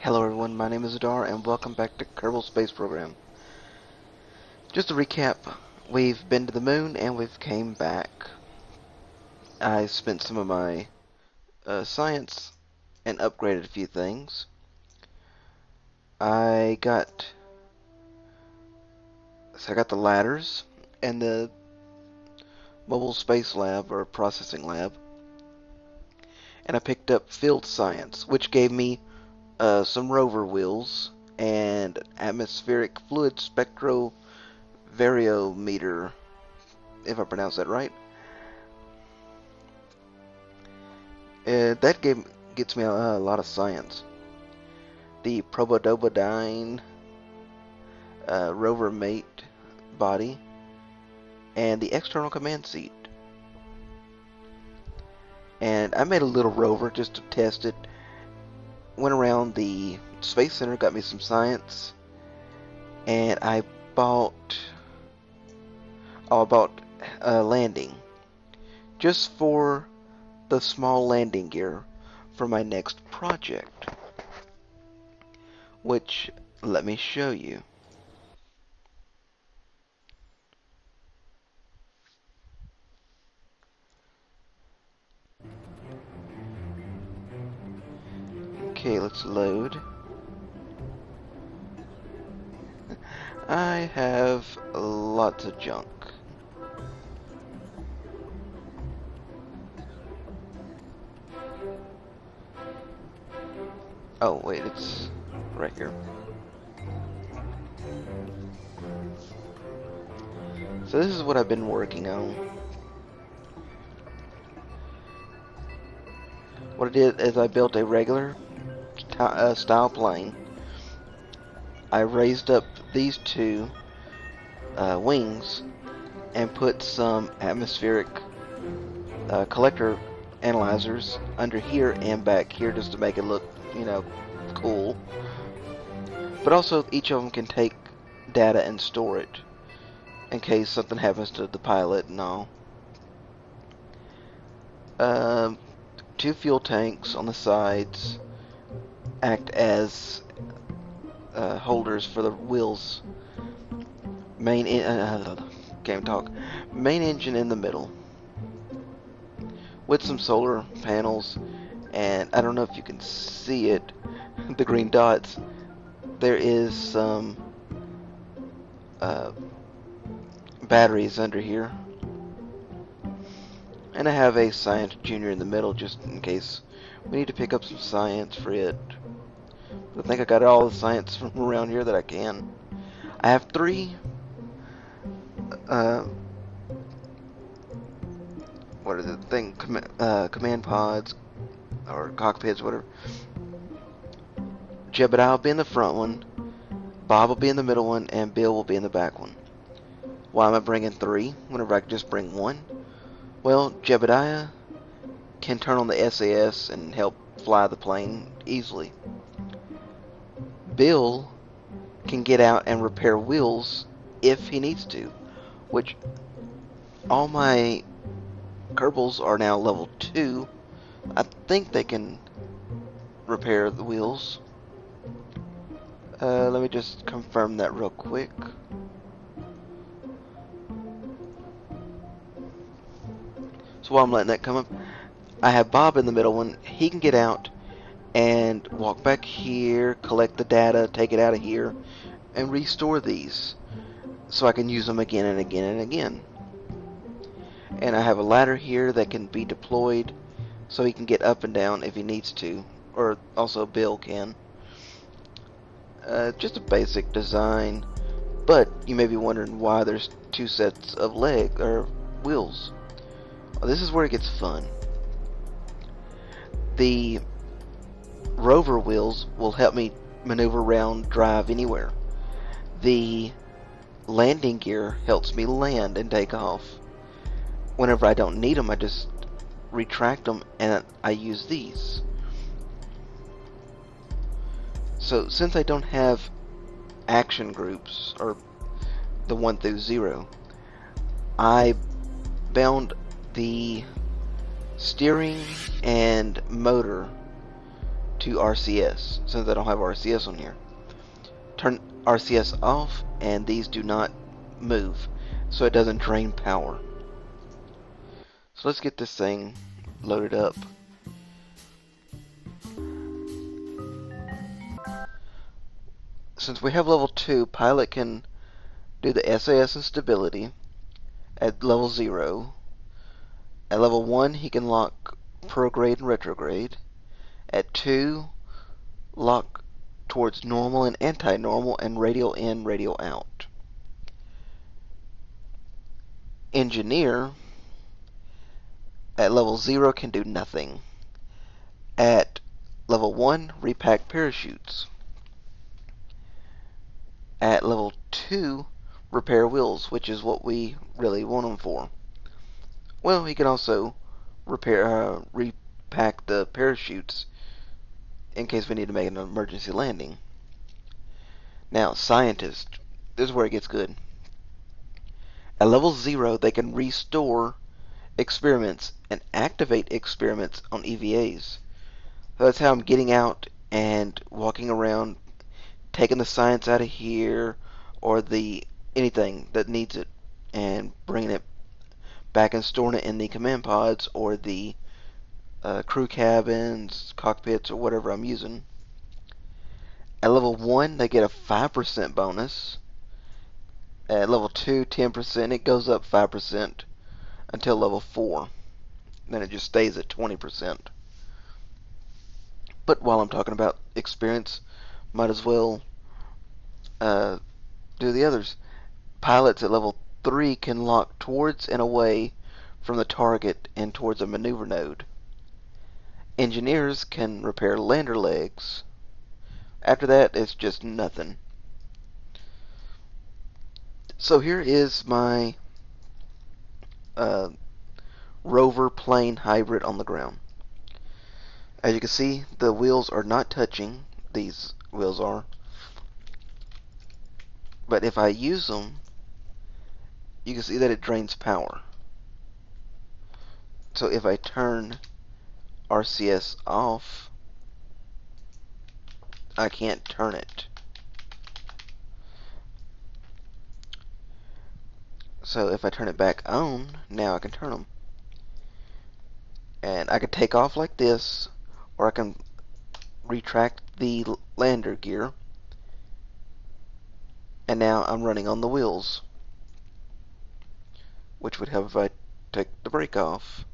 Hello everyone, my name is Adar and welcome back to Kerbal Space Program. Just to recap, we've been to the moon and we've came back. I spent some of my science and upgraded a few things. I got the ladders and the mobile space lab or processing lab, and I picked up field science, which gave me some rover wheels and atmospheric fluid spectrovariometer, if I pronounce that right. That gets me a lot of science. The probodobodine rover mate body and the external command seat. And I made a little rover just to test it. Went around the Space Center, got me some science, and I bought a landing just for the small landing gear for my next project, which let me show you. Okay, let's load. I have lots of junk. Oh, wait, it's right here. So this is what I've been working on. What I did is I built a regular style plane. I raised up these two wings and put some atmospheric collector analyzers under here and back here just to make it look, cool. But also each of them can take data and store it in case something happens to the pilot and all. Two fuel tanks on the sides act as holders for the wheels. Main engine in the middle with some solar panels, and I don't know if you can see it, the green dots. There is some batteries under here, and I have a Science Junior in the middle just in case we need to pick up some science for it. But I think I got all the science from around here that I can. I have three what are the thing command pods or cockpits, whatever. Jebediah will be in the front one, Bob will be in the middle one, and Bill will be in the back one. Why am I bringing three whenever I could just bring one? Well, Jebediah can turn on the SAS and help fly the plane easily. Bill can get out and repair wheels if he needs to, which all my Kerbals are now level 2. I think they can repair the wheels. Let me just confirm that real quick. So while I'm letting that come up, I have Bob in the middle one. He can get out and walk back here, collect the data, take it out of here, and restore these so I can use them again and again and again. And I have a ladder here that can be deployed so he can get up and down if he needs to, or also Bill can. Just a basic design, but you may be wondering why there's two sets of legs or wheels. Well, this is where it gets fun. The rover wheels will help me maneuver around, drive anywhere. The landing gear helps me land and take off. Whenever I don't need them, I just retract them and I use these. So since I don't have action groups, or the 1 through 0, I bound the steering and motor to RCS, since I don't have RCS on here. Turn RCS off, and these do not move, so it doesn't drain power. So let's get this thing loaded up. Since we have level 2, Pilot can do the SAS and stability at level 0. At level 1, he can lock prograde and retrograde. At 2, lock towards normal and anti-normal and radial in, radial out. Engineer at level 0 can do nothing. At level 1, repack parachutes. At level 2, repair wheels, which is what we really want them for. Well, he can also repack the parachutes in case we need to make an emergency landing. Now, scientist. This is where it gets good. At level 0, they can restore experiments and activate experiments on EVAs. So that's how I'm getting out and walking around, taking the science out of here, or anything that needs it, and bringing it back and storing it in the command pods or the crew cabins, cockpits, or whatever I'm using. At level 1, they get a 5% bonus. At level 2, 10%. It goes up 5% until level 4. Then it just stays at 20%. But while I'm talking about experience, might as well do the others. Pilots at level 3 can lock towards and away from the target and towards a maneuver node. Engineers can repair lander legs. After that, it's just nothing. So here is my Rover plane hybrid on the ground. As you can see, the wheels are not touching. These wheels are. But if I use them, you can see that it drains power. So if I turn RCS off, I can't turn it. So if I turn it back on, now I can turn them. And I can take off like this, or I can retract the lander gear. And now I'm running on the wheels, which would have if I take the brake off.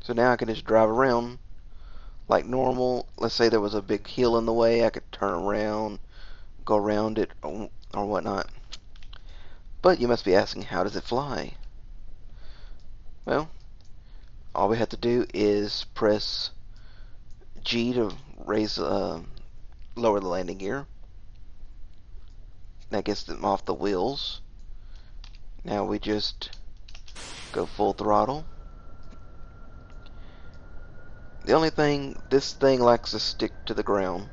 So now I can just drive around like normal. Let's say there was a big hill in the way, I could turn around, go around it, or whatnot. But you must be asking, how does it fly? Well, all we have to do is press G to lower the landing gear. That gets them off the wheels. Now we just go full throttle. The only thing, this thing likes to stick to the ground.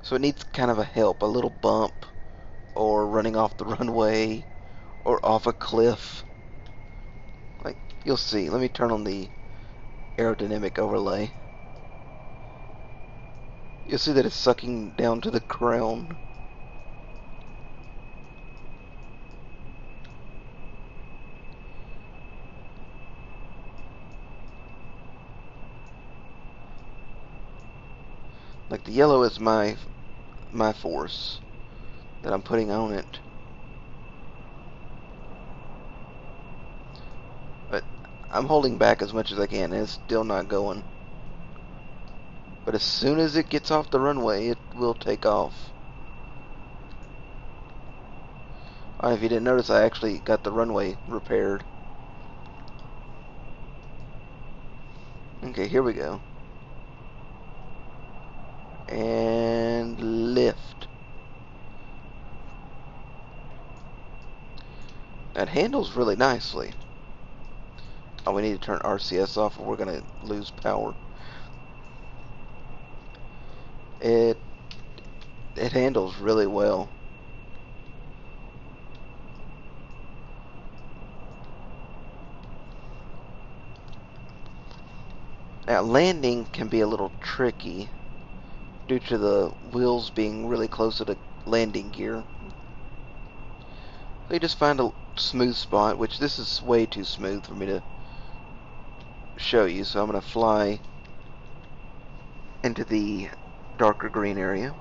So it needs kind of a help, a little bump, or running off the runway, or off a cliff. Like, you'll see. Let me turn on the aerodynamic overlay. You'll see that it's sucking down to the ground. Like, the yellow is my force that I'm putting on it. But I'm holding back as much as I can, and it's still not going. But as soon as it gets off the runway, it will take off. If you didn't notice, I actually got the runway repaired. Okay, here we go. And lift. That handles really nicely. Oh, we need to turn RCS off or we're going to lose power. It handles really well. Now, landing can be a little tricky due to the wheels being really close to the landing gear. So you just find a smooth spot, which this is way too smooth for me to show you, so I'm going to fly into the darker green area.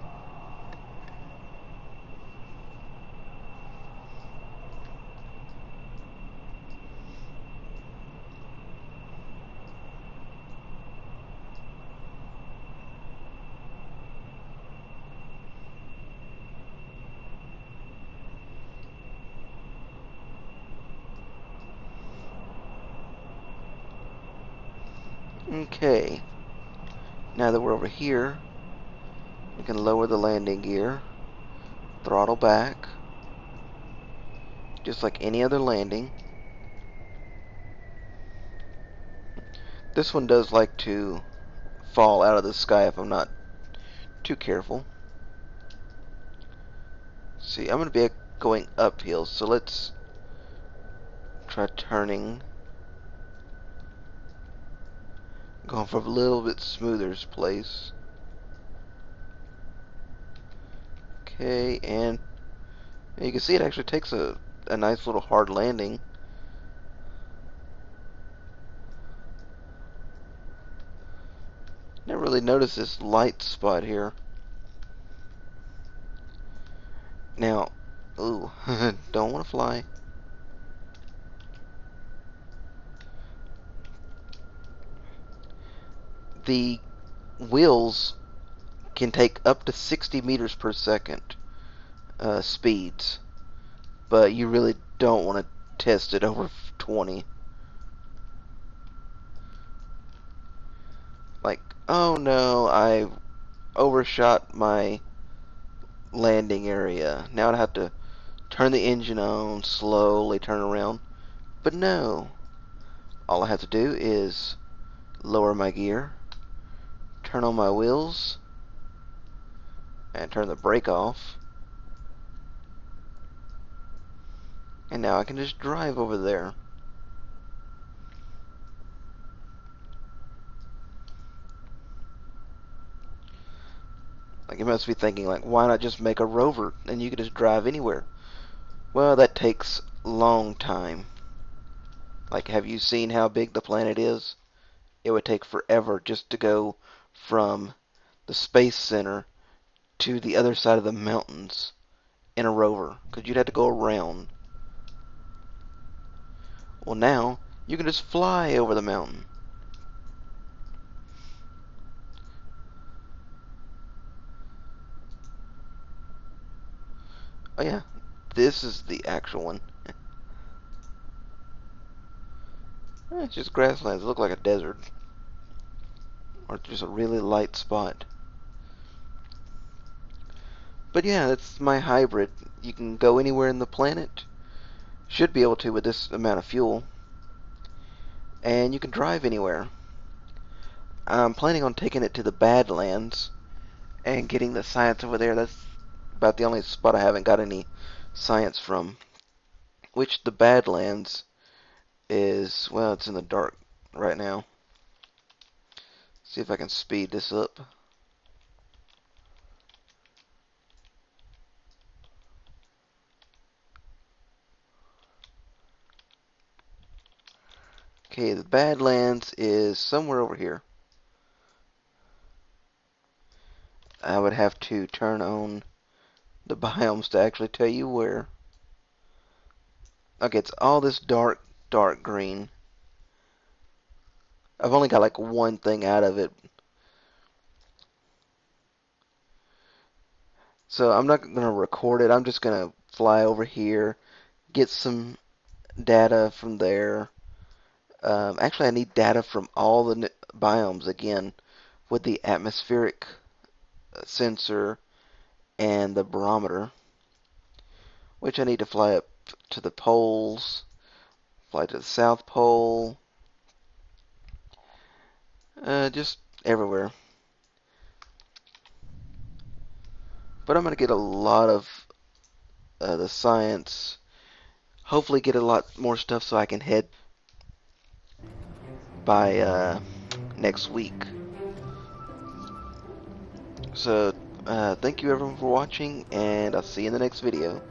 Okay, now that we're over here, we can lower the landing gear, throttle back, just like any other landing. This one does like to fall out of the sky if I'm not too careful. See, I'm going to be going uphill, so let's try turning, going for a little bit smoother place. Okay, and you can see it actually takes a nice little hard landing. Never really noticed this light spot here. Now, ooh, don't want to fly. The wheels can take up to 60 meters per second speeds, but you really don't want to test it over 20. Like, oh no, I overshot my landing area. Now I'd have to turn the engine on, slowly turn around. But no, all I have to do is lower my gear, turn on my wheels, and turn the brake off. And now I can just drive over there. Like, you must be thinking, like, why not just make a Rover and you can just drive anywhere? Well, that takes a long time. Like, have you seen how big the planet is? It would take forever just to go from the space center to the other side of the mountains in a Rover, because you'd have to go around. Well, now you can just fly over the mountain. Oh yeah, this is the actual one. It's just grasslands. It looks like a desert, or just a really light spot. But yeah, that's my hybrid. You can go anywhere in the planet. Should be able to with this amount of fuel. And you can drive anywhere. I'm planning on taking it to the Badlands and getting the science over there. That's about the only spot I haven't got any science from. Which the Badlands is, well, it's in the dark right now. See if I can speed this up. Okay, the Badlands is somewhere over here. I would have to turn on the biomes to actually tell you where. Okay, it's all this dark green. I've only got like one thing out of it. So I'm not going to record it. I'm just going to fly over here, get some data from there. Actually, I need data from all the biomes again with the atmospheric sensor and the barometer, which I need to fly up to the poles, fly to the South Pole, just everywhere. But I'm going to get a lot of the science, hopefully get a lot more stuff so I can head by next week. So, thank you everyone for watching, and I'll see you in the next video.